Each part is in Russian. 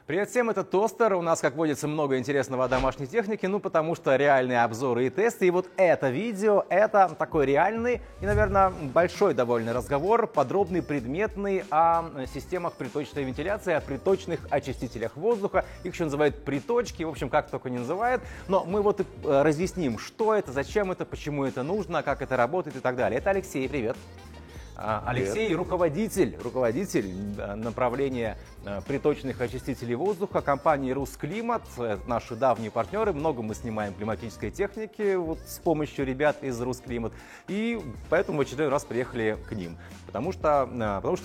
Привет всем, это Тостер. У нас, как водится, много интересного о домашней технике, потому что реальные обзоры и тесты. И вот это видео, это такой реальный и, наверное, большой довольно разговор, подробный, предметный о системах приточной вентиляции, о приточных очистителях воздуха. Их еще называют приточки, в общем, как только не называют. Но мы вот и разъясним, что это, зачем это, почему это нужно, как это работает и так далее. Это Алексей, привет. Алексей – руководитель направления приточных очистителей воздуха компании «Русклимат». Это наши давние партнеры. Много мы снимаем климатической техники с помощью ребят из «Русклимат». И поэтому в очередной раз приехали к ним. Потому что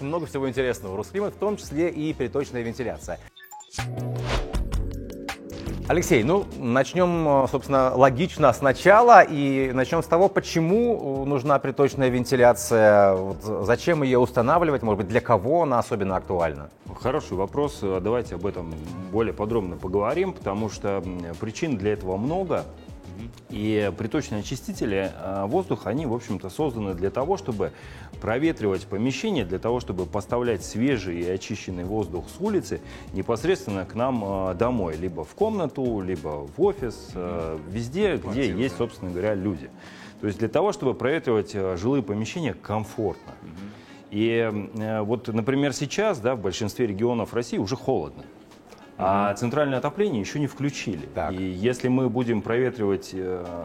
много всего интересного у «Русклимат», в том числе и приточная вентиляция. Алексей, начнем, собственно, логично сначала и начнем с того, почему нужна приточная вентиляция, зачем ее устанавливать, может быть, для кого она особенно актуальна? Хороший вопрос, давайте об этом более подробно поговорим, потому что причин для этого много. И приточные очистители воздуха, они, в общем-то, созданы для того, чтобы проветривать помещение, для того, чтобы поставлять свежий и очищенный воздух с улицы непосредственно к нам домой, либо в комнату, либо в офис, везде, где есть, собственно говоря, люди. То есть для того, чтобы проветривать жилые помещения комфортно. И вот, например, сейчас, в большинстве регионов России уже холодно. А центральное отопление еще не включили. Так. И если мы будем проветривать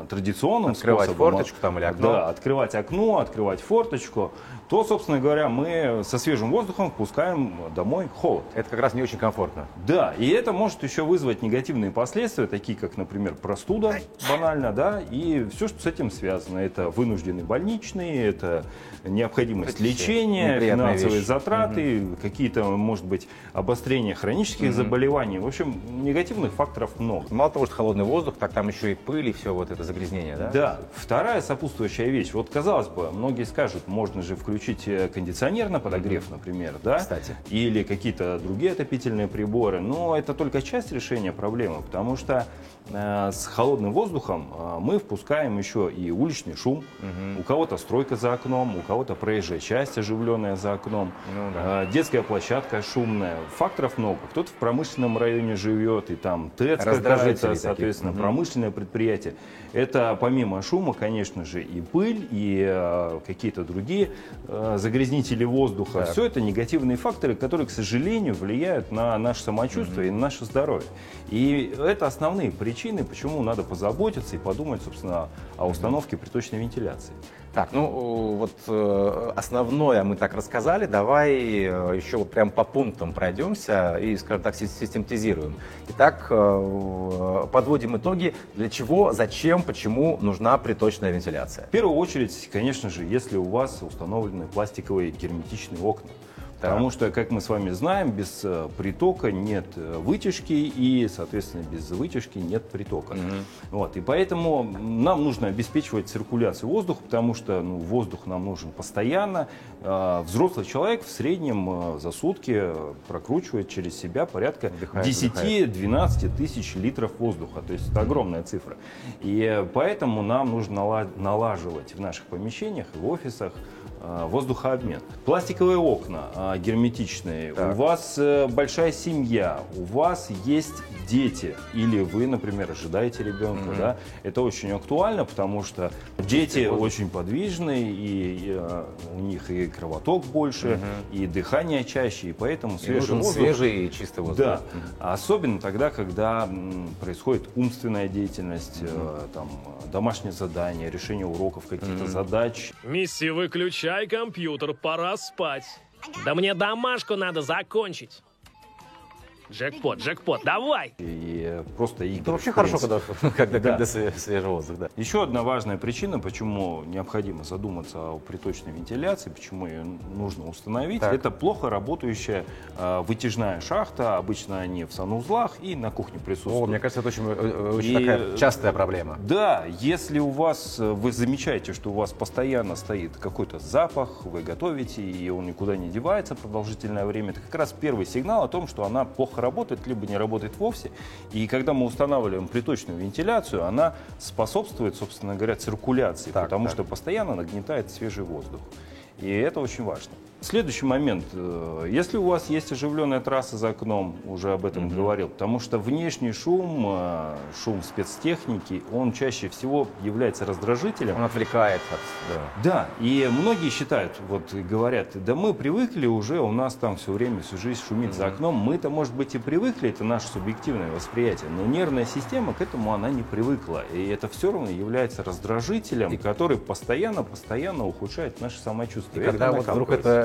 традиционным открывать способом, форточку там или окно, открывать окно, открывать форточку, то, собственно говоря, мы со свежим воздухом впускаем домой холод. это как раз не очень комфортно. Да, и это может еще вызвать негативные последствия, такие как, например, простуда, банально, и все, что с этим связано. Это вынужденные больничные, это необходимость лечения, финансовые затраты, какие-то, может быть, обострения хронических заболеваний. В общем, негативных факторов много. Мало того, что холодный воздух, так там еще и пыль, и все это загрязнение, да? Да. Вторая сопутствующая вещь. Вот, казалось бы, многие скажут, можно же включить кондиционер на подогрев, например, Кстати. или какие-то другие отопительные приборы. Но это только часть решения проблемы, потому что с холодным воздухом мы впускаем еще и уличный шум. У кого-то стройка за окном, у кого-то проезжая часть оживленная за окном, детская площадка шумная. Факторов много. Кто-то в промышленном районе живет, и там ТЭЦ какая-то, соответственно, промышленное предприятие. Это помимо шума, конечно же, и пыль, и какие-то другие загрязнители воздуха. Так. Все это негативные факторы, которые, к сожалению, влияют на наше самочувствие и на наше здоровье. И это основные причины, почему надо позаботиться и подумать, собственно, о установке приточной вентиляции. Так, основное мы так рассказали, давай еще прям по пунктам пройдемся и, скажем так, систематизируем. Итак, подводим итоги, для чего, зачем, почему нужна приточная вентиляция. В первую очередь, конечно же, если у вас установлены пластиковые герметичные окна. Потому что, как мы с вами знаем, без притока нет вытяжки, и, соответственно, без вытяжки нет притока. И поэтому нам нужно обеспечивать циркуляцию воздуха, потому что воздух нам нужен постоянно. Взрослый человек в среднем за сутки прокручивает через себя порядка 10-12 тысяч литров воздуха. То есть это огромная цифра. И поэтому нам нужно налаживать в наших помещениях и в офисах воздухообмен. Пластиковые окна герметичные. Так. У вас большая семья, у вас есть дети, или вы, например, ожидаете ребенка. Это очень актуально, потому что дети очень подвижные, и у них и кровоток больше, и дыхание чаще, и поэтому свежий воздух. Свежий и чистый воздух. Да, особенно тогда, когда происходит умственная деятельность, домашнее задание, решение уроков, каких-то задач. Мисси, выключай компьютер, пора спать. Да мне домашку надо закончить. Джекпот, давай! И просто игры. Это вообще в хорошо, принципе. когда свежий воздух, да. Еще одна важная причина, почему необходимо задуматься о приточной вентиляции, почему ее нужно установить, это плохо работающая вытяжная шахта. Обычно они в санузлах и на кухне присутствуют. Мне кажется, это очень такая частая проблема. Да, если вы замечаете, что у вас постоянно стоит какой-то запах, вы готовите, и он никуда не девается продолжительное время, это как раз первый сигнал о том, что она плохо работает, либо не работает вовсе. И когда мы устанавливаем приточную вентиляцию, она способствует, собственно говоря, циркуляции, потому что постоянно нагнетает свежий воздух. И это очень важно. Следующий момент. Если у вас есть оживленная трасса за окном, уже об этом говорил, потому что внешний шум, шум спецтехники, он чаще всего является раздражителем. Он отвлекает от... Да, и многие считают, вот говорят, да мы привыкли уже, у нас там все время, всю жизнь шумит за окном. Мы-то, может быть, и привыкли, это наше субъективное восприятие, но нервная система к этому она не привыкла. И это все равно является раздражителем, который постоянно ухудшает наше самочувствие. И когда вот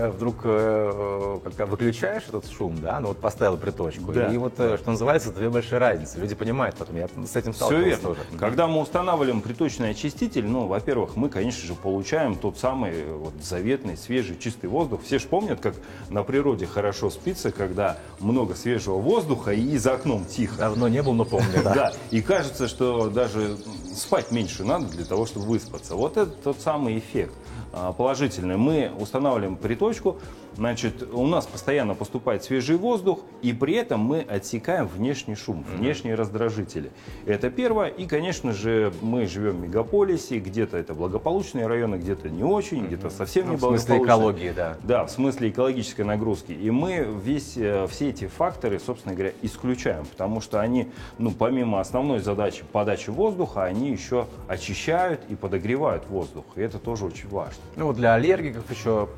вдруг когда выключаешь этот шум, да, ну вот поставил приточку, да, и вот, что называется, две большие разницы. Люди понимают потом, я с этим сталкивался тоже. Когда мы устанавливаем приточный очиститель, ну, во-первых, мы, конечно же, получаем тот самый вот заветный, свежий, чистый воздух. Все же помнят, как на природе хорошо спится, когда много свежего воздуха и за окном тихо. Давно не был, но помню, да. Да, и кажется, что даже спать меньше надо для того, чтобы выспаться. Вот это тот самый эффект положительный. Мы устанавливаем приточку, значит, у нас постоянно поступает свежий воздух, и при этом мы отсекаем внешний шум, внешние раздражители. Это первое. И, конечно же, мы живем в мегаполисе, где-то это благополучные районы, где-то не очень, где-то совсем не благополучные. В смысле экологии, да. Да, в смысле экологической нагрузки. И мы все эти факторы, собственно говоря, исключаем, потому что они, ну, помимо основной задачи подачи воздуха, они еще очищают и подогревают воздух. И это тоже очень важно. Ну, вот для аллергиков еще...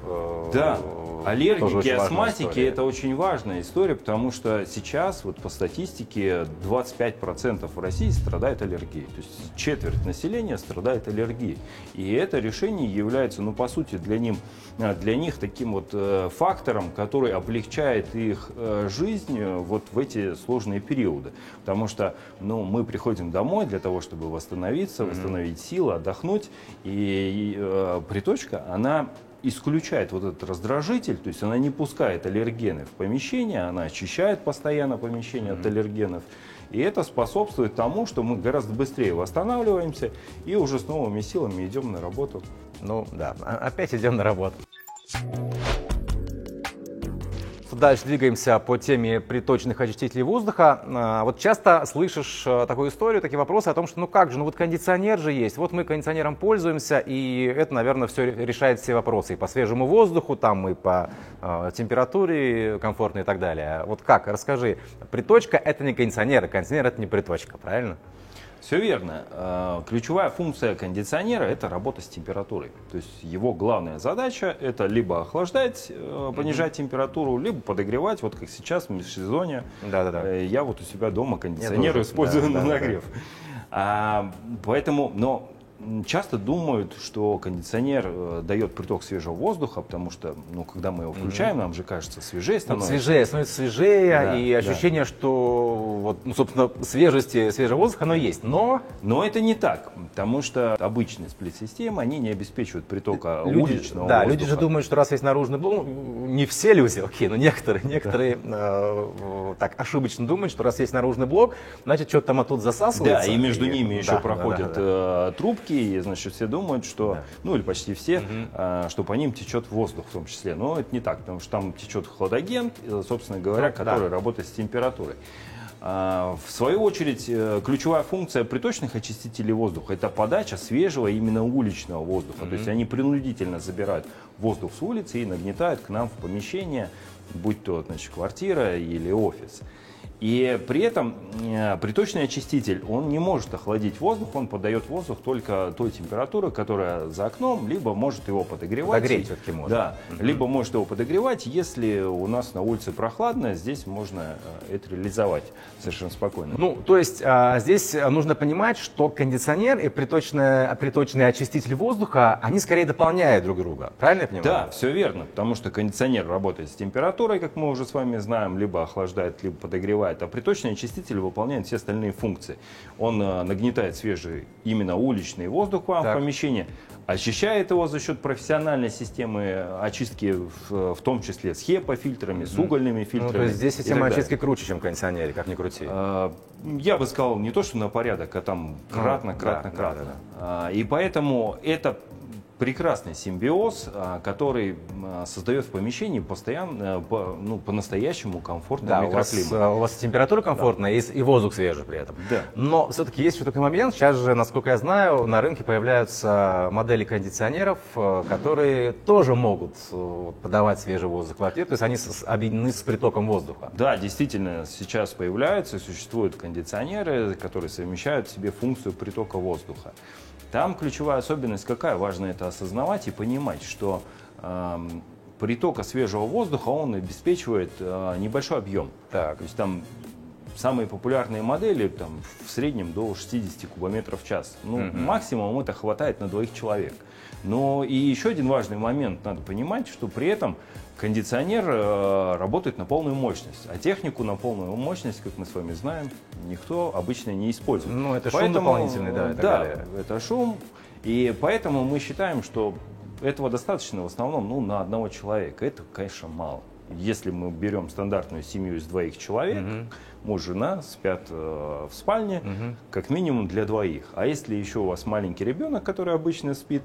Да, аллергики, астматики – это очень важная история, потому что сейчас, вот по статистике, 25% в России страдает аллергией. То есть четверть населения страдает аллергией. И это решение является, ну, по сути, для них таким вот фактором, который облегчает их жизнь вот в эти сложные периоды. Потому что, ну, мы приходим домой для того, чтобы восстановиться, восстановить силы, отдохнуть. И приточка, она исключает вот этот раздражитель, то есть она не пускает аллергены в помещение, она очищает постоянно помещение от аллергенов. И это способствует тому, что мы гораздо быстрее восстанавливаемся и уже с новыми силами идем на работу. Ну да, опять идем на работу. Дальше двигаемся по теме приточных очистителей воздуха. Вот часто слышишь такую историю, такие вопросы о том, что ну как же, ну вот кондиционер же есть, вот мы кондиционером пользуемся, и это, наверное, все решает все вопросы и по свежему воздуху, там и по температуре комфортной и так далее. Вот как, расскажи, приточка это не кондиционер, кондиционер это не приточка, правильно? Все верно. Ключевая функция кондиционера – это работа с температурой. То есть его главная задача – это либо охлаждать, понижать температуру, либо подогревать, вот как сейчас в межсезонье. Я вот у себя дома кондиционер использую на нагрев. Поэтому, но часто думают, что кондиционер дает приток свежего воздуха, потому что, ну, когда мы его включаем, нам же кажется, свежее становится. Становится свежее, да, и ощущение, что, вот, ну, собственно, свежего воздуха оно есть, но... Но это не так, потому что обычные сплит-системы, они не обеспечивают притока уличного воздуха. Люди же думают, что раз есть наружный блок, не все люди, окей, но некоторые так ошибочно думают, что раз есть наружный блок, значит, что-то там оттуда засасывается. Да, и между ними еще проходят трубки, и, значит, все думают, что, ну или почти все, что по ним течет воздух в том числе. Но это не так, потому что там течет хладагент, собственно говоря, который работает с температурой. В свою очередь, ключевая функция приточных очистителей воздуха – это подача свежего именно уличного воздуха. То есть они принудительно забирают воздух с улицы и нагнетают к нам в помещение, будь то, значит, квартира или офис. И при этом приточный очиститель, он не может охладить воздух, он подает воздух только той температуры, которая за окном, либо может его подогревать. Подогреть все-таки можно. Да, либо может его подогревать, если у нас на улице прохладно, здесь можно это реализовать совершенно спокойно. Ну, то есть здесь нужно понимать, что кондиционер и приточный очиститель воздуха, они скорее дополняют друг друга. Правильно я понимаю? Да, все верно, потому что кондиционер работает с температурой, как мы уже с вами знаем, либо охлаждает, либо подогревает. А приточный очиститель выполняет все остальные функции. Он нагнетает свежий, именно уличный воздух вам в помещение, очищает его за счет профессиональной системы очистки, в том числе с HEPA-фильтрами, с угольными фильтрами. Ну, то есть здесь система очистки круче, чем в кондиционере, как ни крути. Я бы сказал, не то, что на порядок, а там кратно. И поэтому это прекрасный симбиоз, который создает в помещении постоянно, по-настоящему комфортный микроклимат. У вас температура комфортная и воздух свежий при этом. Да. Но все-таки есть еще такой момент. Сейчас же, насколько я знаю, на рынке появляются модели кондиционеров, которые тоже могут подавать свежий воздух в квартиру. То есть они объединены с притоком воздуха. Да, действительно, сейчас появляются, существуют кондиционеры, которые совмещают в себе функцию притока воздуха. Там ключевая особенность какая? Важно это осознавать и понимать, что притока свежего воздуха он обеспечивает небольшой объем. Так. То есть там самые популярные модели там, в среднем до 60 кубометров в час. Максимум это хватает на 2 человек. Но и еще один важный момент надо понимать, что при этом кондиционер работает на полную мощность, а технику на полную мощность, как мы с вами знаем, никто обычно не использует. Ну, это шум дополнительный, да, и так далее. Это шум, и поэтому мы считаем, что этого достаточно в основном на одного человека. Это, конечно, мало. Если мы берем стандартную семью из 2 человек, муж, жена спят в спальне, как минимум для 2. А если еще у вас маленький ребенок, который обычно спит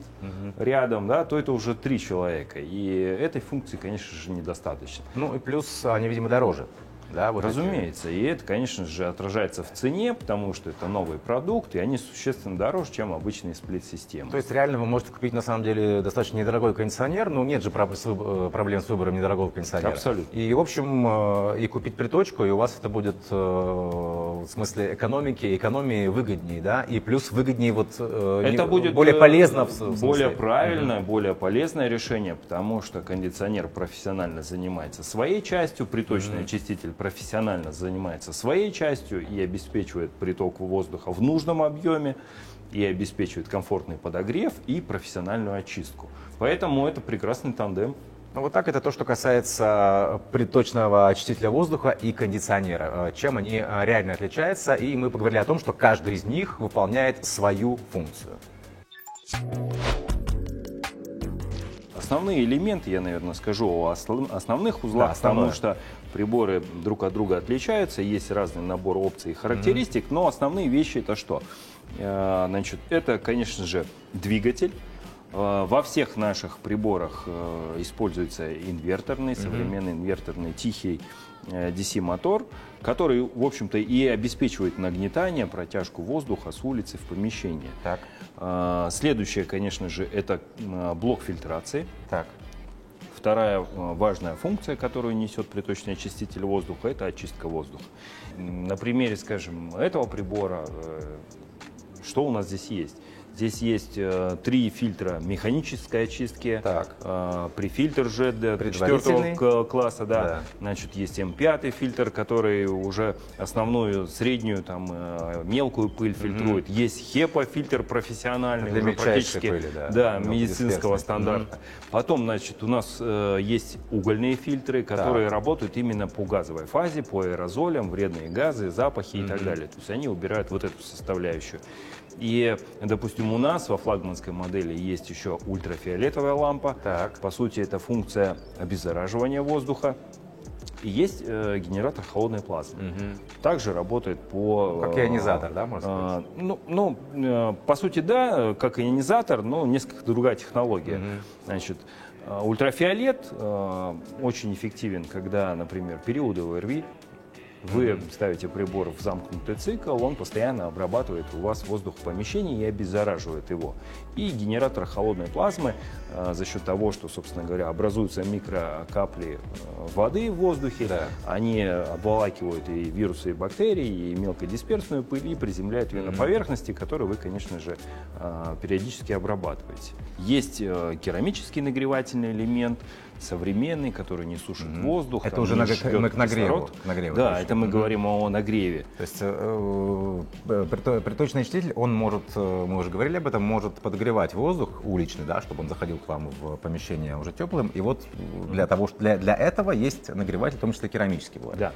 рядом, да, то это уже 3 человека. И этой функции, конечно же, недостаточно. Ну и плюс они, видимо, дороже. Да, вот разумеется. И это, конечно же, отражается в цене, потому что это новый продукт, и они существенно дороже, чем обычные сплит-системы. То есть реально вы можете купить, на самом деле, достаточно недорогой кондиционер, но нет же проблем с выбором недорогого кондиционера. Абсолютно. И, в общем, и купить приточку, и у вас это будет в смысле экономии выгоднее, да, и плюс выгоднее это будет более полезно. Более правильное, более полезное решение, потому что кондиционер профессионально занимается своей частью, приточный очиститель профессионально занимается своей частью и обеспечивает приток воздуха в нужном объеме, и обеспечивает комфортный подогрев и профессиональную очистку. Поэтому это прекрасный тандем. Ну, вот так это то, что касается приточного очистителя воздуха и кондиционера. Чем они реально отличаются, и мы поговорили о том, что каждый из них выполняет свою функцию. Основные элементы, я, наверное, скажу о основных узлах, потому что приборы друг от друга отличаются, есть разный набор опций и характеристик, но основные вещи это что? Значит, это, конечно же, двигатель. Во всех наших приборах используется инверторный, современный инверторный тихий DC-мотор, который, в общем-то, и обеспечивает нагнетание, протяжку воздуха с улицы в помещение. Так. Следующее, конечно же, это блок фильтрации. Так. Вторая важная функция, которую несет приточный очиститель воздуха, это очистка воздуха. На примере, скажем, этого прибора, что у нас здесь есть? Здесь есть 3 фильтра механической очистки, префильтр JET 4 класса, да. Значит, есть М5 фильтр, который уже основную, среднюю, там, мелкую пыль фильтрует. Есть HEPA фильтр профессиональный, для уже практически пыли, медицинского стандарта. Потом, значит, у нас есть угольные фильтры, которые работают именно по газовой фазе, по аэрозолям, вредные газы, запахи и так далее. То есть они убирают вот эту составляющую. И, допустим, у нас во флагманской модели есть еще ультрафиолетовая лампа. По сути, это функция обеззараживания воздуха. И есть генератор холодной плазмы. Также работает по... Как ионизатор, да, можно сказать? По сути, да, как ионизатор, но несколько другая технология. Значит, ультрафиолет очень эффективен, когда, например, периоды ОРВИ. Вы ставите прибор в замкнутый цикл, он постоянно обрабатывает у вас воздух в помещении и обеззараживает его. И генератор холодной плазмы за счет того, что, собственно говоря, образуются микрокапли воды в воздухе, они обволакивают и вирусы, и бактерии, и мелкодисперсную пыль, и приземляют ее на поверхности, которые вы, конечно же, периодически обрабатываете. Есть керамический нагревательный элемент, современный, который не сушит воздух. Это уже к нагреву. Да, это мы говорим о нагреве. То есть приточный очиститель, он может, мы уже говорили об этом, может подогревать воздух уличный, да, чтобы он заходил к вам в помещение уже теплым. И вот для этого есть нагреватель, в том числе керамический бывает.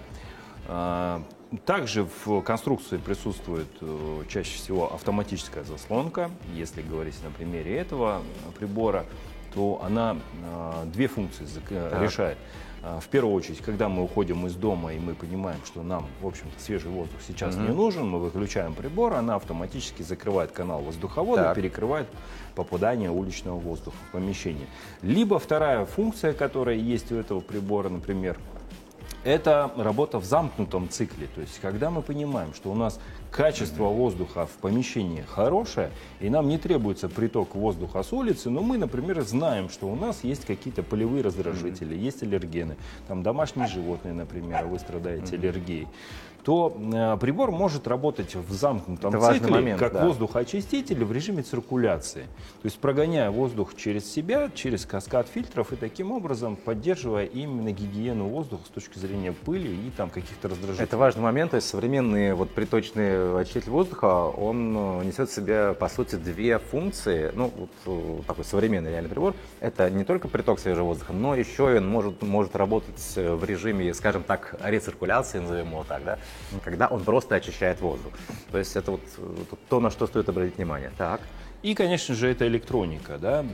Да. Также в конструкции присутствует чаще всего автоматическая заслонка. Если говорить на примере этого прибора, то она 2 функции решает. В первую очередь, когда мы уходим из дома и мы понимаем, что нам, в общем-то, свежий воздух сейчас не нужен, мы выключаем прибор, она автоматически закрывает канал воздуховода, перекрывает попадание уличного воздуха в помещение. Либо вторая функция, которая есть у этого прибора, например, это работа в замкнутом цикле. То есть, когда мы понимаем, что у нас качество воздуха в помещении хорошее, и нам не требуется приток воздуха с улицы, но мы, например, знаем, что у нас есть какие-то полевые раздражители, есть аллергены, там домашние животные, например, вы страдаете аллергией, то прибор может работать в замкнутом цикле, как воздухоочиститель в режиме циркуляции. То есть прогоняя воздух через себя, через каскад фильтров и таким образом поддерживая именно гигиену воздуха с точки зрения пыли и там каких-то раздражителей. Это важный момент. То есть современный вот приточный очиститель воздуха, он несет в себе, по сути, две функции. Ну, вот такой современный реальный прибор. Это не только приток свежего воздуха, но еще и он может работать в режиме, скажем так, рециркуляции, назовем его так, да, когда он просто очищает воздух. То есть это вот то, на что стоит обратить внимание. Так. И, конечно же, это электроника, да?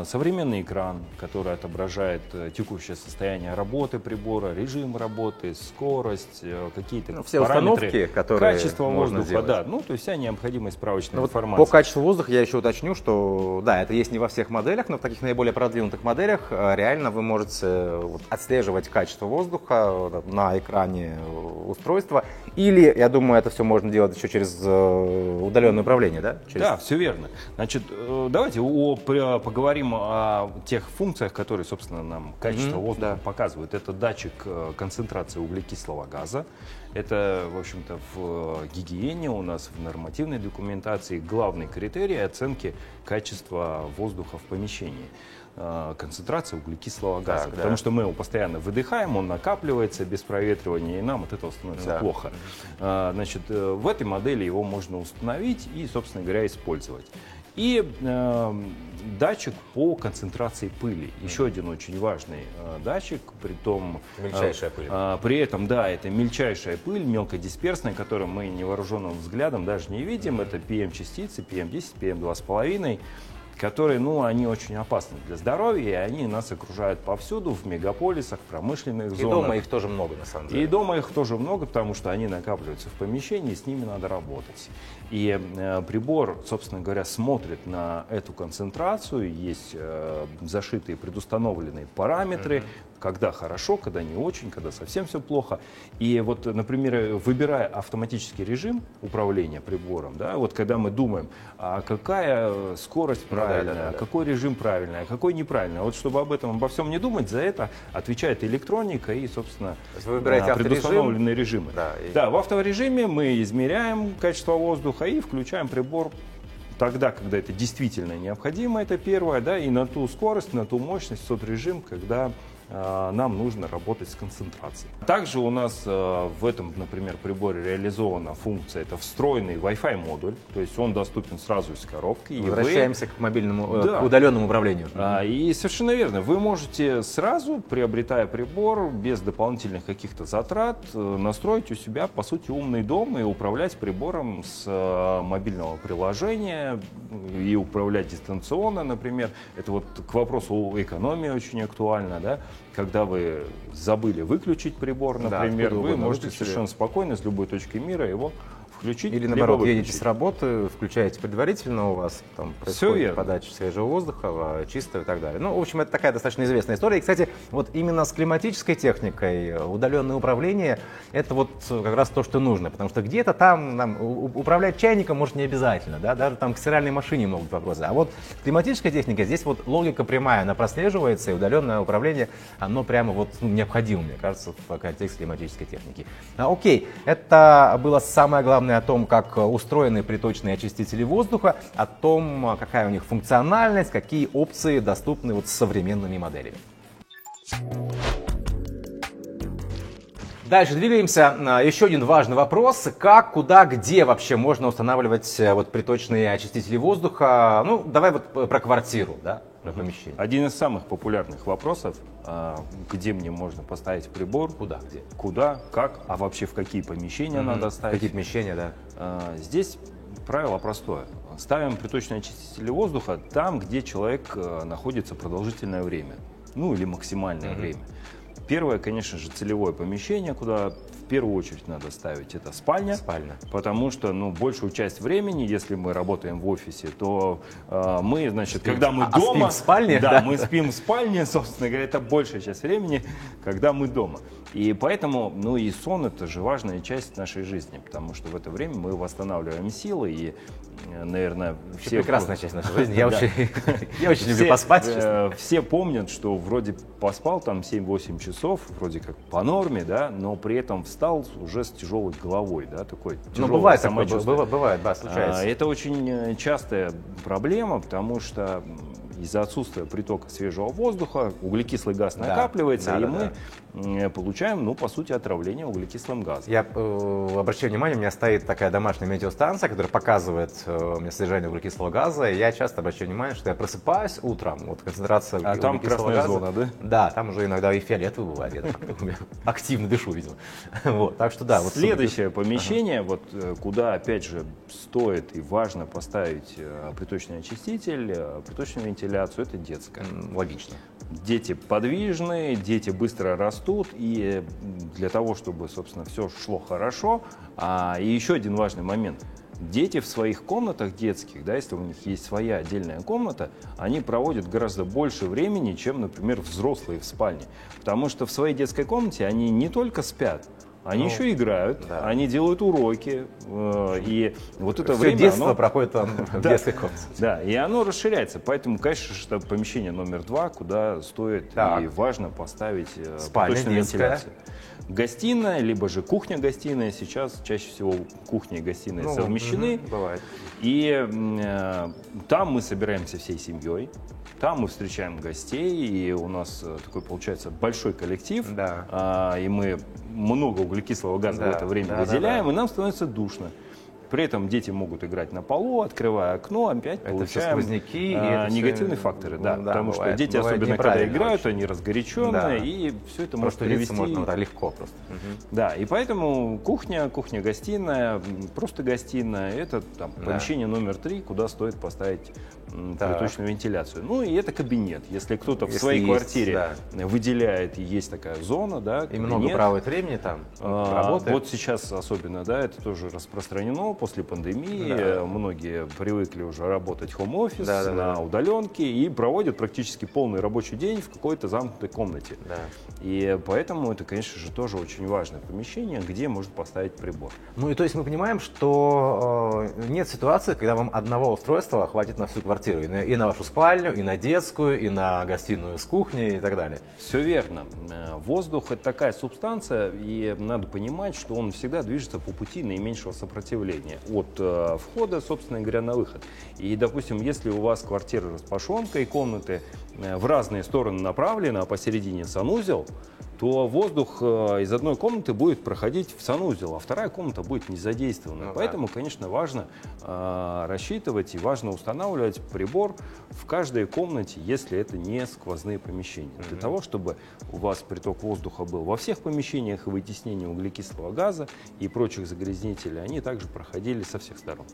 Современный экран, который отображает текущее состояние работы прибора, режим работы, скорость, какие-то все параметры, установки, которые качество можно воздуха, делать. да, ну, то есть вся необходимая справочная информация. По качеству воздуха я еще уточню, что да, это есть не во всех моделях, но в таких наиболее продвинутых моделях реально вы можете отслеживать качество воздуха на экране устройства. Или, я думаю, это все можно делать еще через удаленное управление, да? Да, все верно. Значит, давайте поговорим о тех функциях, которые, собственно, нам качество воздуха показывают. Это датчик концентрации углекислого газа. Это, в общем-то, в гигиене у нас, в нормативной документации главный критерий оценки качества воздуха в помещении. Концентрация углекислого газа. Потому что мы его постоянно выдыхаем, он накапливается без проветривания, и нам от этого становится плохо. Значит, в этой модели его можно установить и, собственно говоря, использовать. И датчик по концентрации пыли. Еще один очень важный датчик, мельчайшая пыль. При этом, да, это мельчайшая пыль, мелкодисперсная, которую мы невооруженным взглядом даже не видим. Это PM-частицы, PM10, PM2,5. Которые, ну, они очень опасны для здоровья, и они нас окружают повсюду, в мегаполисах, промышленных зонах. И дома их тоже много, на самом деле. И дома их тоже много, потому что они накапливаются в помещении, и с ними надо работать. И прибор, собственно говоря, смотрит на эту концентрацию, есть зашитые предустановленные параметры, когда хорошо, когда не очень, когда совсем все плохо. И вот, например, выбирая автоматический режим управления прибором, да, вот когда мы думаем, а какая скорость правильная, какой режим правильный, а какой неправильный. Вот чтобы обо всем не думать, за это отвечает электроника и, собственно, вы выбираете предустановленные режимы. Да, в авторежиме мы измеряем качество воздуха и включаем прибор тогда, когда это действительно необходимо, это первое, да, и на ту скорость, на ту мощность, тот режим, когда нам нужно работать с концентрацией. Также у нас в этом, например, приборе реализована функция, это встроенный Wi-Fi модуль, то есть он доступен сразу из коробки. Возвращаемся к мобильному, к удаленному управлению. И совершенно верно, вы можете сразу, приобретая прибор, без дополнительных каких-то затрат, настроить у себя, по сути, умный дом и управлять прибором с мобильного приложения и управлять дистанционно, например. Это вот к вопросу о экономии очень актуально, да? Когда вы забыли выключить прибор, например, вы можете совершенно спокойно с любой точки мира его включить. Или наоборот, едете с работы, включаете предварительно, у вас там происходит подача свежего воздуха, чистого и так далее. Ну, в общем, это такая достаточно известная история. И, кстати, вот именно с климатической техникой удаленное управление — это вот как раз то, что нужно. Потому что где-то там управлять чайником может не обязательно, да, даже там к стиральной машине могут быть вопросы. А вот климатическая техника, здесь вот логика прямая, она прослеживается, и удаленное управление, оно прямо вот необходимо, мне кажется, в контексте климатической техники. Окей, это было самое главное о том, как устроены приточные очистители воздуха, о том, какая у них функциональность, какие опции доступны вот с современными моделями. Дальше двигаемся. Еще один важный вопрос. Как, куда, где вообще можно устанавливать вот приточные очистители воздуха? Ну, давай вот про квартиру, да, про помещение. Один из самых популярных вопросов, где мне можно поставить прибор. Куда, где? Куда, как, а вообще в какие помещения надо ставить. Какие помещения, да. Здесь правило простое. Ставим приточные очистители воздуха там, где человек находится продолжительное время. Ну или максимальное время. Первое, конечно же, целевое помещение, куда в первую очередь надо ставить, это спальня. Спальня. Потому что, ну, большую часть времени, если мы работаем в офисе, то мы, значит, когда мы дома... спим в спальне? Да, мы спим в спальне, собственно говоря, это большая часть времени, когда мы дома. И поэтому, ну, и сон — это же важная часть нашей жизни, потому что в это время мы восстанавливаем силы и, наверное, все... Прекрасная часть нашей жизни. Я очень люблю поспать. Все помнят, что вроде поспал там 7-8 часов, вроде как по норме, да, но при этом встал уже с тяжелой головой, да, такой тяжелое бывает самочувствие. такое, бывает, да, случается. Это очень частая проблема, потому что из-за отсутствия притока свежего воздуха углекислый газ накапливается, и мы получаем, ну, по сути, отравление углекислым газом. Я обращаю внимание, у меня стоит такая домашняя метеостанция, которая показывает мне содержание углекислого газа, и я часто обращаю внимание, что я просыпаюсь утром, вот концентрация там углекислого красная газа, зона, да? Да, там уже иногда и фиолетовый бывает, я активно дышу, видимо. Вот, так что да. Вот следующее помещение, вот куда, опять же, стоит и важно поставить приточный очиститель, приточную вентиляцию, это детская. Логично. Дети подвижные, дети быстро растут, и для того, чтобы, собственно, все шло хорошо. И еще один важный момент. Дети в своих комнатах детских, да, если у них есть своя отдельная комната, они проводят гораздо больше времени, чем, например, взрослые в спальне. Потому что в своей детской комнате они не только спят, они еще играют, да. Они делают уроки, и вот это все время... детство проходит там в детской комнате. Да, и оно расширяется, поэтому, конечно, это помещение номер 2, куда стоит и важно поставить приточную вентиляцию. Гостиная, либо же кухня-гостиная, сейчас чаще всего кухня и гостиная совмещены. Бывает. И там мы собираемся всей семьей. Там мы встречаем гостей, и у нас такой получается большой коллектив, и мы много углекислого газа в это время выделяем, и нам становится душно. При этом дети могут играть на полу, открывая окно, опять это получаем негативные факторы. Да, потому что дети, особенно когда играют, они разгоряченные, и все это может привести... можно легко просто. Да, и поэтому кухня, гостиная, просто гостиная, это там, помещение номер 3, куда стоит поставить приточную вентиляцию. Ну и это кабинет. Если кто-то в своей квартире выделяет, и есть такая зона, да, и много проводит времени там, работает. Вот сейчас особенно, да, это тоже распространено. После пандемии многие привыкли уже работать home-офис на удаленке и проводят практически полный рабочий день в какой-то замкнутой комнате. И поэтому это, конечно же, тоже очень важное помещение, где можно поставить прибор. Ну и то есть мы понимаем, что нет ситуации, когда вам одного устройства хватит на всю квартиру. И на вашу спальню, и на детскую, и на гостиную с кухней и так далее. Все верно. Воздух — это такая субстанция, и надо понимать, что он всегда движется по пути наименьшего сопротивления от входа, собственно говоря, на выход. И, допустим, если у вас квартира распашонка и комнаты в разные стороны направлены, а посередине санузел, то воздух из одной комнаты будет проходить в санузел, а вторая комната будет не задействована. Поэтому, конечно, важно рассчитывать и важно устанавливать прибор в каждой комнате, если это не сквозные помещения. Для того, чтобы у вас приток воздуха был во всех помещениях, и вытеснение углекислого газа и прочих загрязнителей, они также проходили со всех сторон.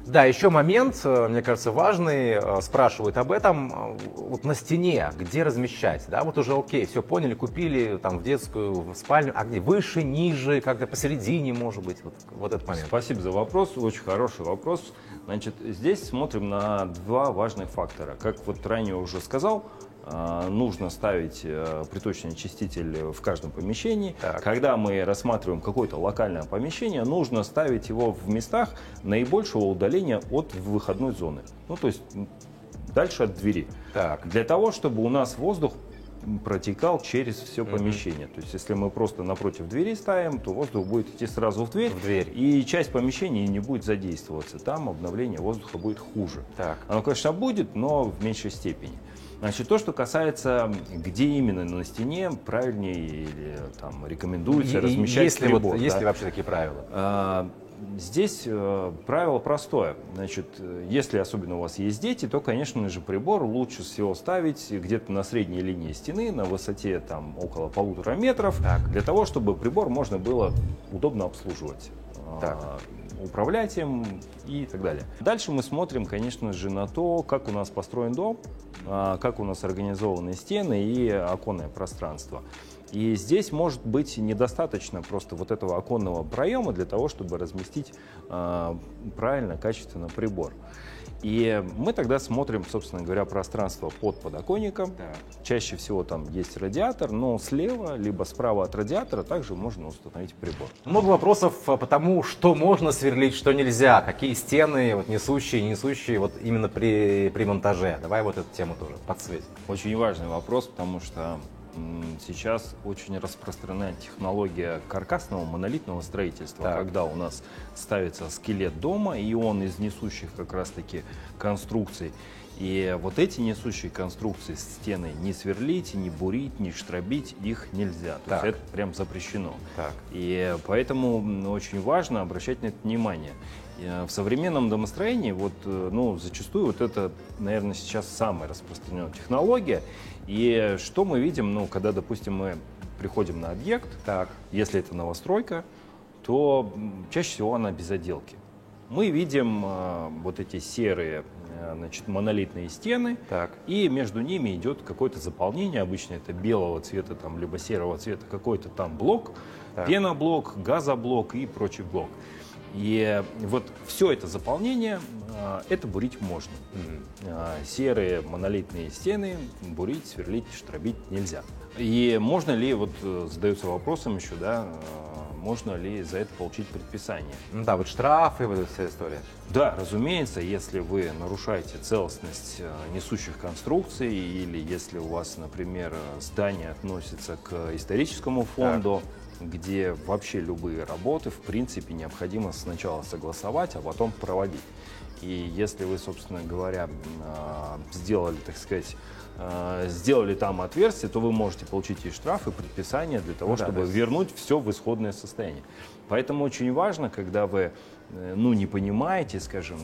Да, еще момент, мне кажется, важный, спрашивают об этом, вот на стене, где размещать, да, вот уже окей, все поняли, купили, там, в детскую, в спальню, а где выше, ниже, как-то посередине, может быть, вот этот момент. Спасибо за вопрос, очень хороший вопрос. Значит, здесь смотрим на два важных фактора. Как вот ранее уже сказал, нужно ставить приточный очиститель в каждом помещении. Когда мы рассматриваем какое-то локальное помещение, нужно ставить его в местах наибольшего удаления от выходной зоны. Ну, то есть дальше от двери. Для того, чтобы у нас воздух протекал через все помещение. То есть, если мы просто напротив двери ставим, то воздух будет идти сразу в дверь. И часть помещения не будет задействоваться. Там обновление воздуха будет хуже. Оно, конечно, будет, но в меньшей степени. Значит, то, что касается, где именно на стене правильнее или там рекомендуется размещать прибор. Есть ли вообще такие правила? Здесь правило простое. Значит, если особенно у вас есть дети, то, конечно же, прибор лучше всего ставить где-то на средней линии стены, на высоте там, около 1,5 метров, для того, чтобы прибор можно было удобно обслуживать, управлять им и так далее. Дальше мы смотрим, конечно же, на то, как у нас построен дом, как у нас организованы стены и оконное пространство. И здесь может быть недостаточно просто вот этого оконного проема для того, чтобы разместить правильно, качественно прибор. И мы тогда смотрим, собственно говоря, пространство под подоконником. Чаще всего там есть радиатор, но слева либо справа от радиатора также можно установить прибор. Много вопросов по тому, что можно сверлить, что нельзя, какие стены вот, несущие, не несущие вот именно при монтаже. Давай вот эту тему тоже подсветим. Очень важный вопрос, потому что сейчас очень распространена технология каркасного монолитного строительства, когда у нас ставится скелет дома, и он из несущих как раз-таки конструкций. И вот эти несущие конструкции стены не сверлить, не бурить, не штробить, их нельзя. То есть это прям запрещено. И поэтому очень важно обращать на это внимание. В современном домостроении зачастую вот это, наверное, сейчас самая распространенная технология. И что мы видим, когда, допустим, мы приходим на объект, если это новостройка, то чаще всего она без отделки. Мы видим вот эти серые, монолитные стены, и между ними идет какое-то заполнение, обычно это белого цвета, либо серого цвета, какой-то там блок, пеноблок, газоблок и прочий блок. И вот все это заполнение, это бурить можно. Серые монолитные стены бурить, сверлить, штробить нельзя. И можно ли, задаются вопросом еще, можно ли за это получить предписание? Вот штрафы, вот эта вся история. Да, разумеется, если вы нарушаете целостность несущих конструкций, или если у вас, например, здание относится к историческому фонду, где вообще любые работы, в принципе, необходимо сначала согласовать, а потом проводить. И если вы, собственно говоря, сделали, так сказать, сделали там отверстие, то вы можете получить и штраф, и предписание для того, чтобы вернуть все в исходное состояние. Поэтому очень важно, когда вы не понимаете, скажем,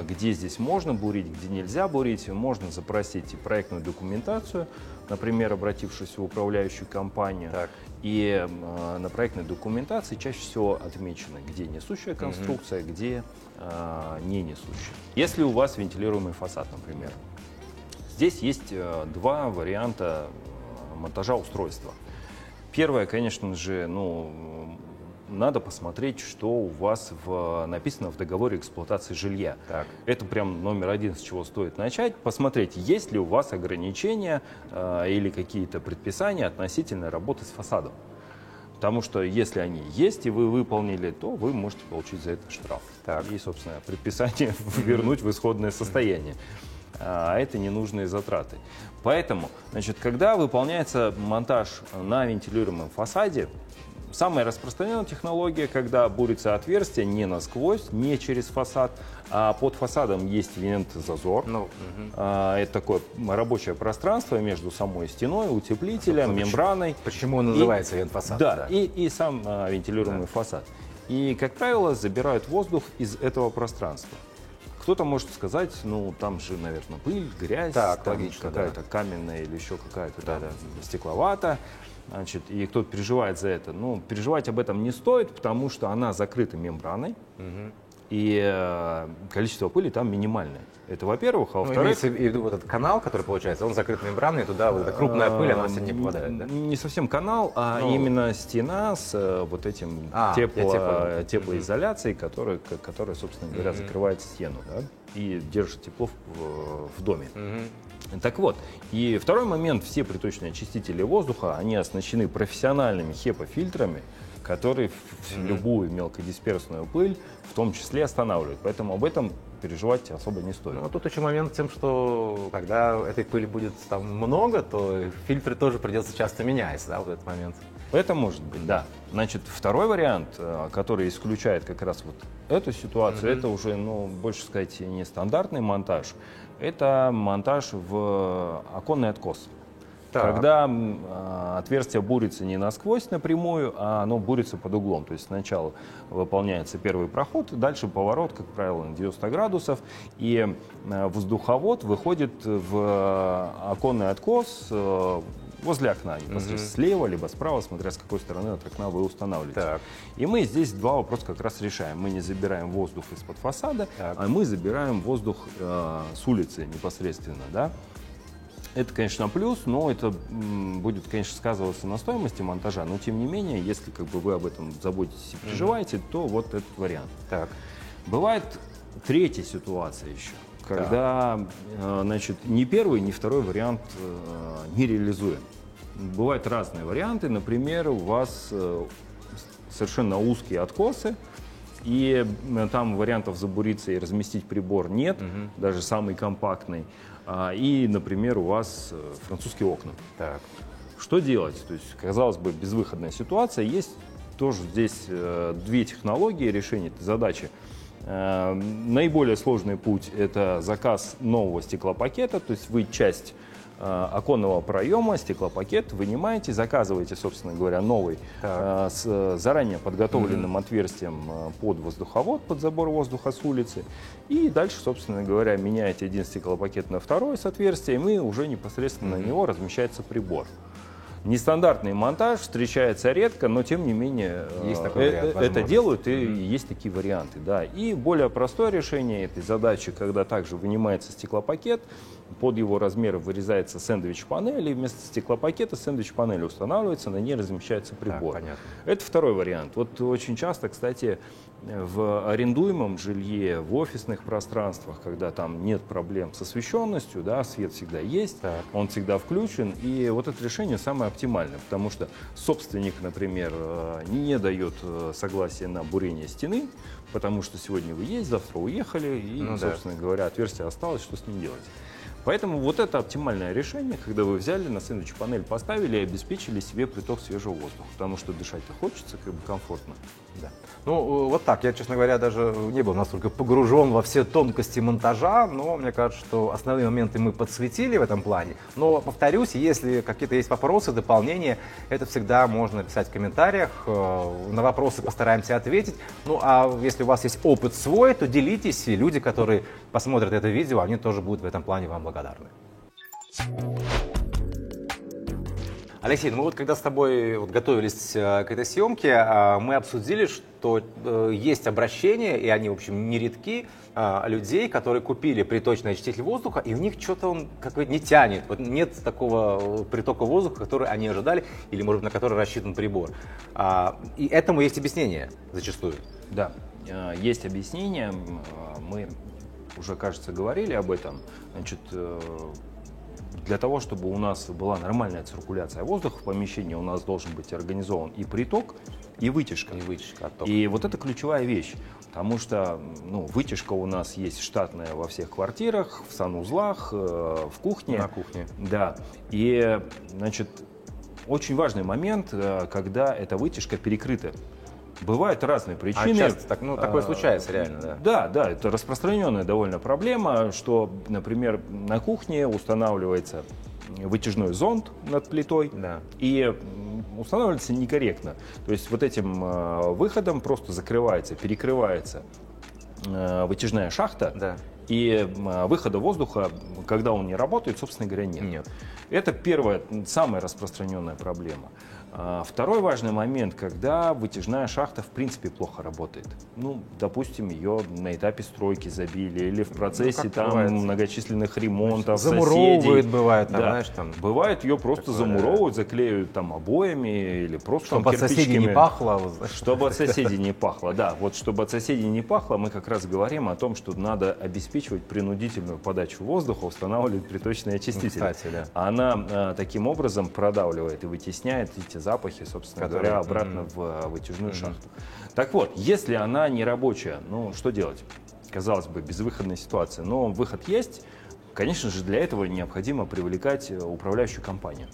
где здесь можно бурить, где нельзя бурить, можно запросить и проектную документацию, например, обратившись в управляющую компанию. И на проектной документации чаще всего отмечено, где несущая конструкция, где не несущая. Если у вас вентилируемый фасад, например, здесь есть два варианта монтажа устройства. Первое, конечно же, надо посмотреть, что у вас написано в договоре эксплуатации жилья. Это прям номер один, с чего стоит начать. Посмотреть, есть ли у вас ограничения или какие-то предписания относительно работы с фасадом. Потому что если они есть и вы выполнили, то вы можете получить за это штраф. И, собственно, предписание вернуть в исходное состояние. А это ненужные затраты. Поэтому, когда выполняется монтаж на вентилируемом фасаде, самая распространенная технология, когда бурится отверстие не насквозь, не через фасад, а под фасадом есть вент-зазор. Это такое рабочее пространство между самой стеной, утеплителем, мембраной. Почему он называется вент-фасад? И сам вентилируемый фасад. И, как правило, забирают воздух из этого пространства. Кто-то может сказать, там же, наверное, пыль, грязь, какая-то каменная или еще какая-то стекловата. И кто-то переживает за это. Переживать об этом не стоит, потому что она закрыта мембраной, и количество пыли там минимальное. Это, во-первых, а во-вторых... Имеется в виду вот этот канал, который получается, он закрыт мембраной, и туда вот эта крупная пыль, она все не попадает, да? Не совсем канал, а именно стена с вот этим теплоизоляцией, которая, собственно говоря, закрывает стену, и держит тепло в доме. Так вот, и второй момент, все приточные очистители воздуха, они оснащены профессиональными HEPA-фильтрами, которые любую мелкодисперсную пыль в том числе останавливают. Поэтому об этом переживать особо не стоит. Тут еще момент тем, что когда этой пыли будет там много, то фильтры тоже придется часто менять, вот этот момент. Это может быть, да. Второй вариант, который исключает как раз вот эту ситуацию, это уже, больше сказать, не стандартный монтаж, это монтаж в оконный откос. Когда отверстие бурится не насквозь напрямую, а оно бурится под углом. То есть сначала выполняется первый проход, дальше поворот, как правило, на 90 градусов, и воздуховод выходит в оконный откос возле окна, непосредственно слева, либо справа, смотря с какой стороны от окна вы устанавливаете. И мы здесь два вопроса как раз решаем. Мы не забираем воздух из-под фасада, а мы забираем воздух с улицы непосредственно, Это, конечно, плюс, но это будет, конечно, сказываться на стоимости монтажа. Но, тем не менее, если как бы вы об этом заботитесь и переживаете, то вот этот вариант. Так. Бывает третья ситуация еще, когда, значит, ни первый, ни второй вариант не реализуем. Бывают разные варианты. Например, у вас совершенно узкие откосы, и там вариантов забуриться и разместить прибор нет, даже самый компактный. И, например, у вас французские окна. Так. Что делать? То есть, казалось бы, безвыходная ситуация. Есть тоже здесь две технологии решения этой задачи. Наиболее сложный путь – это заказ нового стеклопакета, то есть вы часть оконного проема, стеклопакет вынимаете, заказываете, собственно говоря, новый с заранее подготовленным отверстием под воздуховод, под забор воздуха с улицы. И дальше, собственно говоря, меняете один стеклопакет на второй с отверстием, и уже непосредственно на него размещается прибор. Нестандартный монтаж встречается редко, но тем не менее это делают, и есть такие варианты. Да. И более простое решение этой задачи, когда также вынимается стеклопакет, под его размеры вырезается сэндвич-панель, и вместо стеклопакета сэндвич-панель устанавливается, на ней размещается прибор. Так, понятно. Это второй вариант. Вот очень часто, кстати, в арендуемом жилье, в офисных пространствах, когда там нет проблем с освещенностью, да, свет всегда есть, он всегда включен, и вот это решение самое оптимальное, потому что собственник, например, не дает согласия на бурение стены, потому что сегодня вы есть, завтра уехали, и, собственно говоря, отверстие осталось, что с ним делать? Поэтому вот это оптимальное решение, когда вы взяли на сэндвич-панель, поставили и обеспечили себе приток свежего воздуха, потому что дышать-то хочется, как бы комфортно. Да. Ну, вот так. Я, честно говоря, даже не был настолько погружен во все тонкости монтажа, но мне кажется, что основные моменты мы подсветили в этом плане. Но, повторюсь, если какие-то есть вопросы, дополнения, это всегда можно писать в комментариях. На вопросы постараемся ответить. Ну, а если у вас есть опыт свой, то делитесь, и люди, которые посмотрят это видео, они тоже будут в этом плане вам благодарны. Алексей, ну вот когда с тобой готовились к этой съемке, мы обсудили, что есть обращения, и они, в общем, нередки, людей, которые купили приточный очиститель воздуха, и у них что-то он какой-то не тянет. Вот нет такого притока воздуха, который они ожидали, или, может быть, на который рассчитан прибор. И этому есть объяснение зачастую. Да, есть объяснение. Мы уже, кажется, говорили об этом. Значит, для того, чтобы у нас была нормальная циркуляция воздуха в помещении, у нас должен быть организован и приток, и вытяжка. И вот это ключевая вещь, потому что вытяжка у нас есть штатная во всех квартирах, в санузлах, в кухне. На кухне. Да. И, значит, очень важный момент, когда эта вытяжка перекрыта. Бывают разные причины. Часто такое случается реально, да? Да, это распространенная довольно проблема, что, например, на кухне устанавливается вытяжной зонд над плитой, и устанавливается некорректно. То есть вот этим выходом просто закрывается, перекрывается вытяжная шахта, и выхода воздуха, когда он не работает, собственно говоря, нет. Это первая, самая распространенная проблема. Второй важный момент, когда вытяжная шахта в принципе плохо работает. Допустим, ее на этапе стройки забили или в процессе многочисленных ремонтов, замуровывают, соседей. Бывает, знаешь, бывает, ее просто замуровывают, заклеивают там обоями или просто чтобы от соседей не пахло. Чтобы от соседей не пахло, да. Вот чтобы от соседей не пахло, мы как раз говорим о том, что надо обеспечивать принудительную подачу воздуха, устанавливать приточные очистители. Кстати, да. Она таким образом продавливает и вытесняет эти запахи, собственно говоря, обратно в вытяжную шахту. Так вот, если она не рабочая, что делать? Казалось бы, безвыходная ситуация, но выход есть. Конечно же, для этого необходимо привлекать управляющую компанию.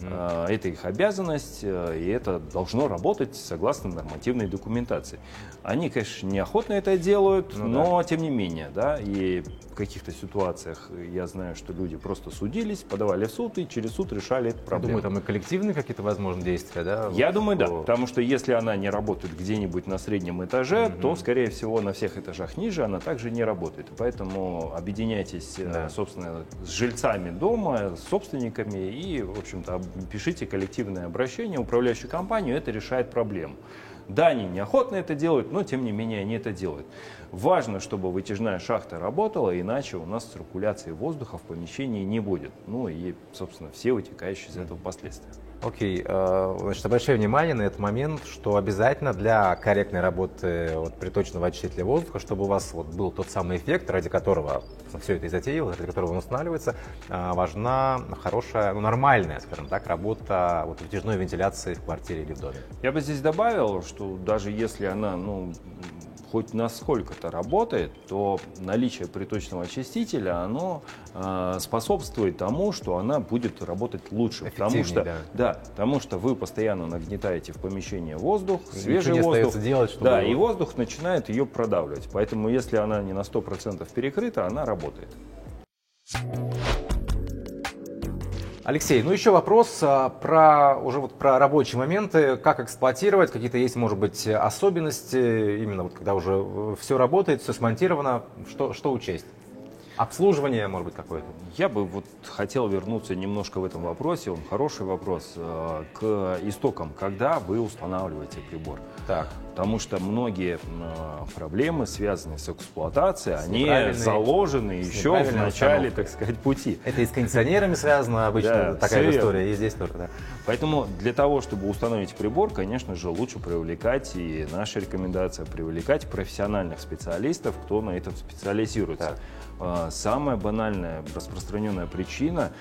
Это их обязанность, и это должно работать согласно нормативной документации. Они, конечно, неохотно это делают, но тем не менее, и в каких-то ситуациях я знаю, что люди просто судились, подавали в суд и через суд решали эту проблему. Я думаю, там и коллективные какие-то возможны действия, да? Я думаю, да, потому что если она не работает где-нибудь на среднем этаже, то, скорее всего, на всех этажах ниже она также не работает. Поэтому объединяйтесь, собственно, с жильцами дома, с собственниками и, в общем-то, пишите коллективное обращение, управляющую компанию, это решает проблему. Да, они неохотно это делают, но тем не менее они это делают. Важно, чтобы вытяжная шахта работала, иначе у нас циркуляции воздуха в помещении не будет. Ну и, собственно, все вытекающие из этого последствия. Окей, значит, обращаю внимание на этот момент, что обязательно для корректной работы приточного очистителя воздуха, чтобы у вас был тот самый эффект, ради которого все это и затеялось, ради которого он устанавливается, важна хорошая, нормальная, скажем так, работа вытяжной вентиляции в квартире или в доме. Я бы здесь добавил, что даже если она, хоть насколько-то работает, то наличие приточного очистителя, оно способствует тому, что она будет работать лучше. Потому что вы постоянно нагнетаете в помещение воздух, свежий воздух, делать, и воздух начинает ее продавливать. Поэтому если она не на 100% перекрыта, она работает. Алексей, еще вопрос про рабочие моменты, как эксплуатировать, какие-то есть, может быть, особенности, именно когда уже все работает, все смонтировано, что учесть? Обслуживание, может быть, какое-то? Я бы хотел вернуться немножко в этом вопросе, он хороший вопрос, к истокам, когда вы устанавливаете прибор. Так. Потому что многие проблемы, связанные с эксплуатацией, они заложены еще в начале, так сказать, пути. Это и с кондиционерами связано обычно, такая история, и здесь тоже. Да. Поэтому для того, чтобы установить прибор, конечно же, лучше привлекать, и наша рекомендация, привлекать профессиональных специалистов, кто на этом специализируется. Так. Самая банальная, распространенная причина,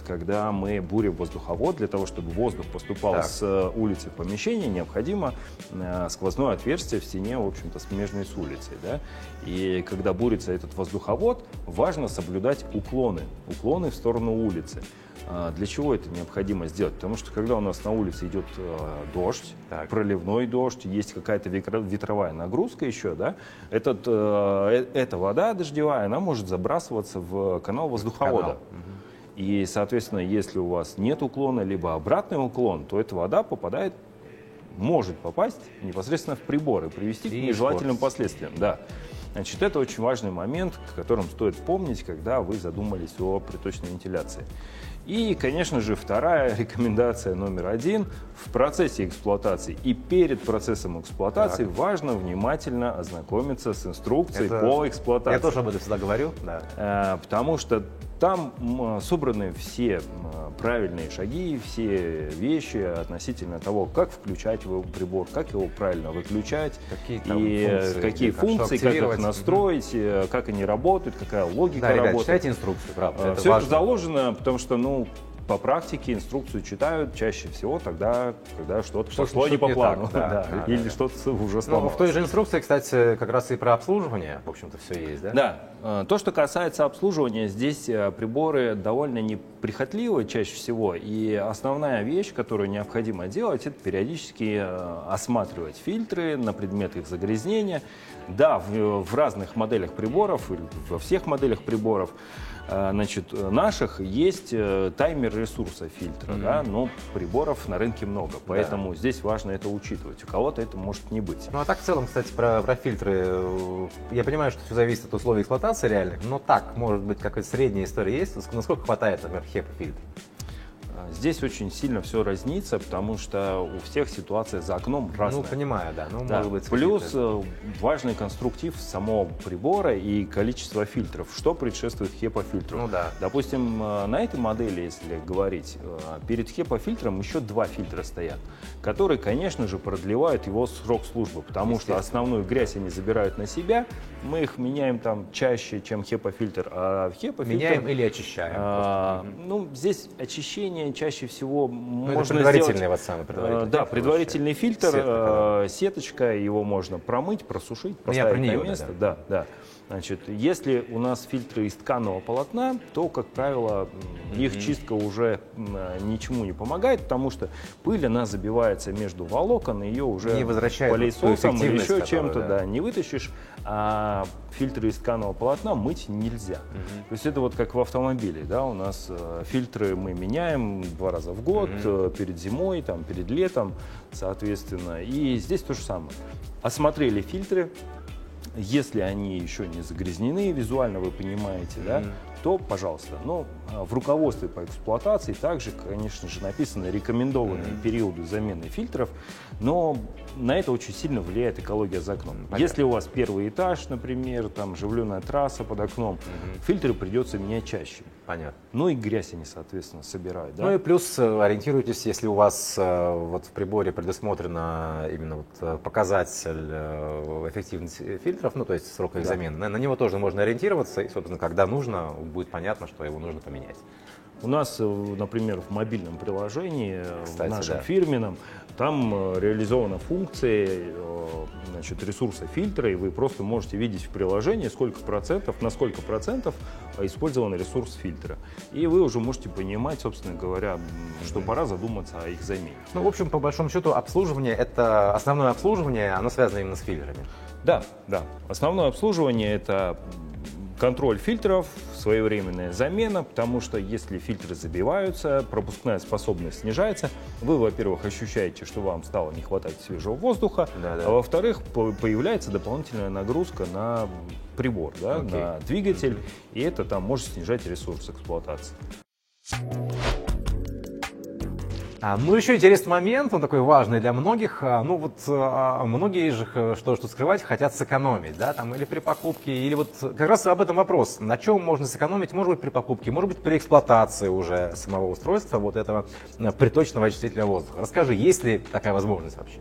когда мы бурим воздуховод, для того, чтобы воздух поступал с улицы в помещение, необходимо сквозное отверстие в стене, в общем-то, смежной с улицей. Да? И когда бурится этот воздуховод, важно соблюдать уклоны в сторону улицы. Для чего это необходимо сделать? Потому что когда у нас на улице идет дождь, проливной дождь, есть какая-то ветровая нагрузка еще, да, эта вода дождевая, она может забрасываться в канал воздуховода. И, соответственно, если у вас нет уклона, либо обратный уклон, то эта вода может попасть непосредственно в прибор и привести к нежелательным последствиям. Да. Значит, это очень важный момент, о котором стоит помнить, когда вы задумались о приточной вентиляции. И, конечно же, вторая рекомендация номер 1. В процессе эксплуатации и перед процессом эксплуатации важно внимательно ознакомиться с инструкцией по эксплуатации. Я тоже об этом всегда говорю. Да. Потому что там собраны все правильные шаги, все вещи относительно того, как включать прибор, как его правильно выключать, какие функции, как их настроить, как они работают, какая логика работы. Ребят, читайте инструкцию, правда. Все это заложено, потому что, по практике инструкцию читают чаще всего тогда, когда что-то пошло не по плану. Или что-то уже сломалось. В той же инструкции, кстати, как раз и про обслуживание, в общем-то, все есть, да? Да. То, что касается обслуживания, здесь приборы довольно неприхотливы чаще всего. И основная вещь, которую необходимо делать, это периодически осматривать фильтры на предмет их загрязнения. Да, в разных моделях приборов, или во всех моделях приборов, наших есть таймер ресурса фильтра, но приборов на рынке много, поэтому здесь важно это учитывать. У кого-то это может не быть. А так в целом, кстати, про фильтры, я понимаю, что все зависит от условий эксплуатации реальных, но так, может быть, какая-то средняя история есть, насколько хватает, например, HEPA-фильтр? Здесь очень сильно все разнится, потому что у всех ситуация за окном разная. Понимаю, да. Может быть, плюс важный конструктив самого прибора и количество фильтров, что предшествует HEPA-фильтру. Допустим, на этой модели, если говорить, перед HEPA-фильтром еще 2 фильтра стоят, которые, конечно же, продлевают его срок службы, потому что основную грязь они забирают на себя, мы их меняем там чаще, чем HEPA-фильтр, а HEPA-фильтр... Меняем или очищаем? Здесь очищение чаще всего можно предварительный сделать... предварительный фильтр, сеточка, его можно промыть, просушить, поставить на место. Да. Значит, если у нас фильтры из тканого полотна, то, как правило, их чистка уже ничему не помогает, потому что пыль, она забивается между волокон, ее уже пылесосом или еще чем-то не вытащишь, а фильтры из тканого полотна мыть нельзя. То есть это как в автомобиле, у нас фильтры мы меняем 2 раза в год, перед зимой, перед летом, соответственно, и здесь то же самое. Осмотрели фильтры, Если они еще не загрязнены визуально, вы понимаете, да, то пожалуйста. Но в руководстве по эксплуатации также, конечно же, написаны рекомендованные периоды замены фильтров, но на это очень сильно влияет экология за окном. Понятно. Если у вас первый этаж, например, там оживленная трасса под окном, фильтры придется менять чаще. Понятно. Ну и грязь они, соответственно, собирают. Да? Ну и плюс ориентируйтесь, если у вас вот в приборе предусмотрено именно вот показатель эффективности фильтров, ну то есть срока их замены, на него тоже можно ориентироваться, и, собственно, когда нужно, будет понятно, что его нужно поменять. У нас, например, в мобильном приложении, Кстати, в нашем да. фирменном, там реализована функция, значит, ресурса фильтра, и вы просто можете видеть в приложении, на сколько процентов использован ресурс фильтра. И вы уже можете понимать, собственно говоря, что пора задуматься о их замене. Ну, в общем, по большому счету, обслуживание, это основное обслуживание, оно связано именно с фильтрами. Да, да. Основное обслуживание – это контроль фильтров, своевременная замена, потому что если фильтры забиваются, пропускная способность снижается, вы, во-первых, ощущаете, что вам стало не хватать свежего воздуха, а во-вторых, появляется дополнительная нагрузка на прибор, да, на двигатель, и это там может снижать ресурс эксплуатации. Ну, еще интересный момент, он такой важный для многих. Ну, вот многие же, что тут скрывать, хотят сэкономить, да, там, или при покупке, или вот как раз об этом вопрос. На чем можно сэкономить, может быть, при покупке, может быть, при эксплуатации уже самого устройства, вот этого приточного очистителя воздуха. Расскажи, есть ли такая возможность вообще?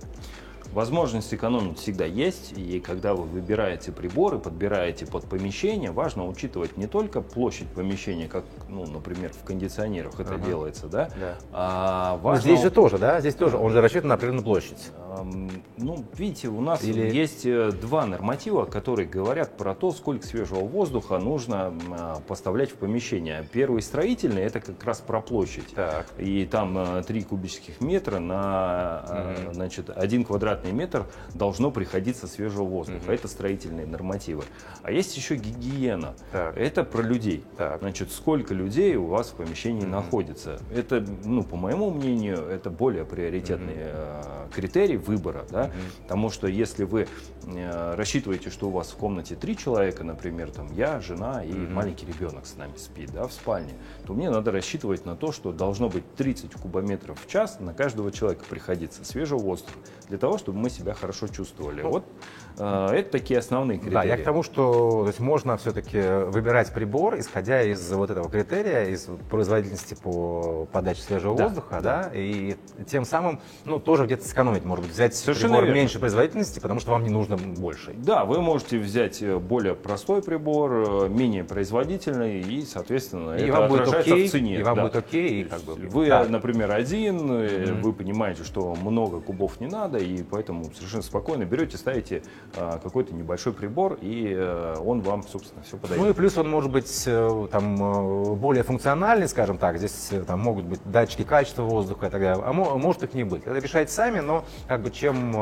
Возможность экономить всегда есть, и когда вы выбираете приборы, подбираете под помещение, важно учитывать не только площадь помещения, как, ну, например, в кондиционерах это делается, да, а важно... Здесь же тоже, да, здесь тоже, он же рассчитан на определенную площадь. Ну, видите, у нас есть два норматива, которые говорят про то, сколько свежего воздуха нужно поставлять в помещение. Первый строительный, это как раз про площадь. Так. И там 3 кубических метра на значит, 1 квадратный метр должно приходиться свежего воздуха. Это строительные нормативы. А есть еще гигиена. Так. Это про людей. Так. Значит, сколько людей у вас в помещении находится. Это, ну, по моему мнению, это более приоритетный критерий выбора, да? Потому что если вы рассчитываете, что у вас в комнате 3 человека, например, там я, жена и маленький ребенок с нами спит, да, в спальне, то мне надо рассчитывать на то, что должно быть 30 кубометров в час на каждого человека приходится свежего воздуха, для того, чтобы мы себя хорошо чувствовали. Вот это такие основные критерии. Да, я к тому, что то есть, можно все-таки выбирать прибор, исходя из вот этого критерия, из производительности по подаче свежего воздуха, да, и тем самым, ну, тоже где-то сэкономить, может быть, взять Совершенно прибор верно. меньшей производительности, потому что вам не нужно больше. Да, вы можете взять более простой прибор, менее производительный, и, соответственно, И это вам будет отражается окей, в цене. и вам Да. будет окей, и как бы... Вы, Да. например, один, вы понимаете, что много кубов не надо, и поэтому совершенно спокойно берете, ставите какой-то небольшой прибор, и он вам, собственно, все подойдет. Ну и плюс он может быть там более функциональный, скажем так. Здесь там могут быть датчики качества воздуха и так далее, а может их не быть. Это решайте сами, но как бы чем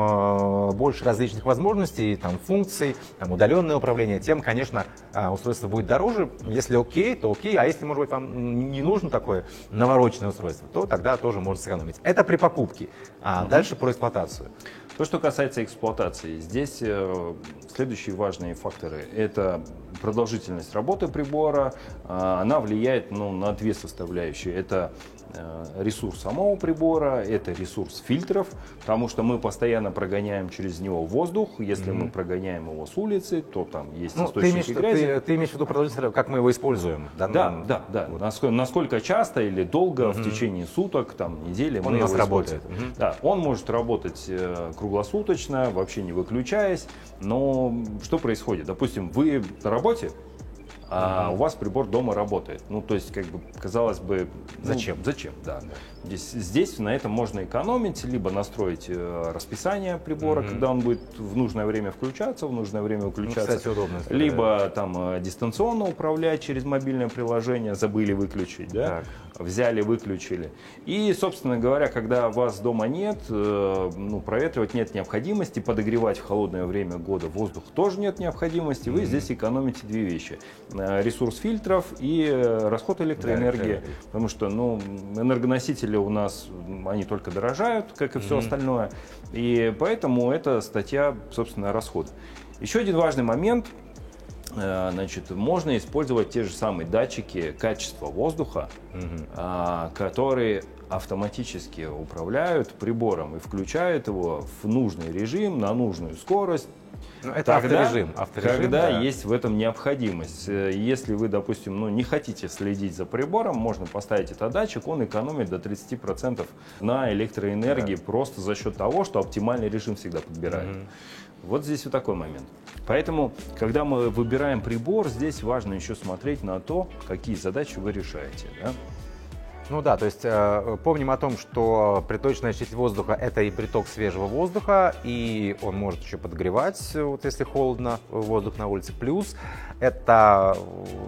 больше различных возможностей, там функций, там удаленное управление, тем, конечно, устройство будет дороже. Если окей, то окей, а если, может быть, вам не нужно такое навороченное устройство, то тогда тоже можно сэкономить. Это при покупке. А дальше про эксплуатацию. То, что касается эксплуатации, здесь следующие важные факторы. Это продолжительность работы прибора. Она влияет, ну, на две составляющие. Это ресурс самого прибора, это ресурс фильтров, потому что мы постоянно прогоняем через него воздух. Если мы прогоняем его с улицы, то там есть источники грязи. Ты имеешь в виду продолжительность, как мы его используем? Да. Насколько часто или долго в течение суток, там, недели Он мы у нас его работает. используем. Да, он может работать круглосуточно, вообще не выключаясь. Но что происходит? Допустим, вы на работе, а у вас прибор дома работает. Ну, то есть, как бы, казалось бы... Зачем? Зачем, да. Здесь на этом можно экономить, либо настроить расписание прибора, когда он будет в нужное время включаться, в нужное время выключаться. Ну, кстати, удобно. Либо там дистанционно управлять через мобильное приложение, забыли выключить, да? Взяли, выключили. И, собственно говоря, когда вас дома нет, ну, проветривать нет необходимости, подогревать в холодное время года воздух тоже нет необходимости, вы здесь экономите две вещи. Ресурс фильтров и расход электроэнергии. Потому что, ну, энергоносители у нас, они только дорожают, как и все остальное. И поэтому это статья, собственно, расхода. Еще один важный момент. Значит, можно использовать те же самые датчики качества воздуха, которые автоматически управляют прибором и включают его в нужный режим, на нужную скорость. Это авторежим. Когда есть в этом необходимость. Если вы, допустим, не хотите следить за прибором, можно поставить этот датчик, он экономит до 30% на электроэнергии просто за счет того, что оптимальный режим всегда подбирает. Вот здесь вот такой момент. Поэтому, когда мы выбираем прибор, здесь важно еще смотреть на то, какие задачи вы решаете. Да? Ну да, то есть помним о том, что приточный очиститель воздуха – это и приток свежего воздуха, и он может еще подогревать, вот если холодно, воздух на улице. Плюс это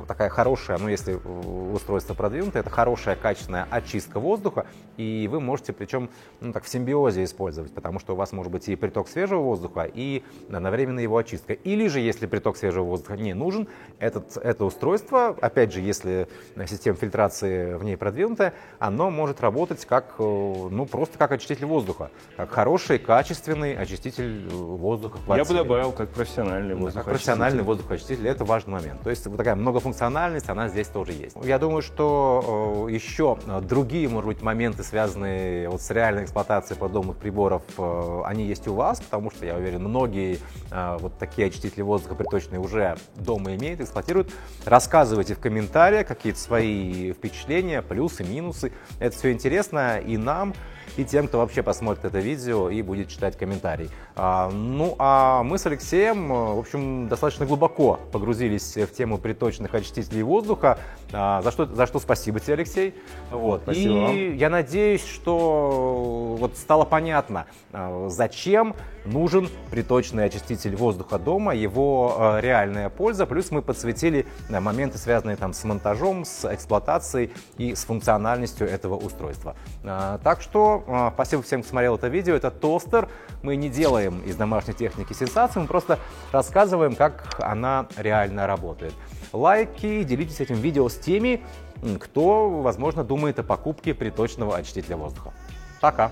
такая хорошая, если устройство продвинутое, это хорошая качественная очистка воздуха, и вы можете, причем так в симбиозе использовать, потому что у вас может быть и приток свежего воздуха, и одновременно его очистка. Или же, если приток свежего воздуха не нужен, это устройство, опять же, если система фильтрации в ней продвинутая, оно может работать как, просто как очиститель воздуха, как хороший, качественный очиститель воздуха в квартире. Я бы добавил, как профессиональный воздухоочиститель. Как профессиональный воздухоочиститель, это важный момент. То есть вот такая многофункциональность, она здесь тоже есть. Я думаю, что еще другие, может быть, моменты, связанные вот с реальной эксплуатацией подобных приборов, они есть у вас, потому что, я уверен, многие вот такие очистители воздуха приточные уже дома имеют, эксплуатируют. Рассказывайте в комментариях какие-то свои впечатления, плюсы, минусы. Это все интересно и нам, и тем, кто вообще посмотрит это видео и будет читать комментарий. А мы с Алексеем, в общем, достаточно глубоко погрузились в тему приточных очистителей воздуха, за что спасибо тебе, Алексей. Вот. Спасибо и вам. я надеюсь, что вот стало понятно, зачем нужен приточный очиститель воздуха дома, его реальная польза, плюс мы подсветили моменты, связанные там с монтажом, с эксплуатацией и с функциональностью этого устройства. Так что спасибо всем, кто смотрел это видео. Это тостер. Мы не делаем из домашней техники сенсацию, мы просто рассказываем, как она реально работает. Лайки, делитесь этим видео с теми, кто, возможно, думает о покупке приточного очистителя воздуха. Пока!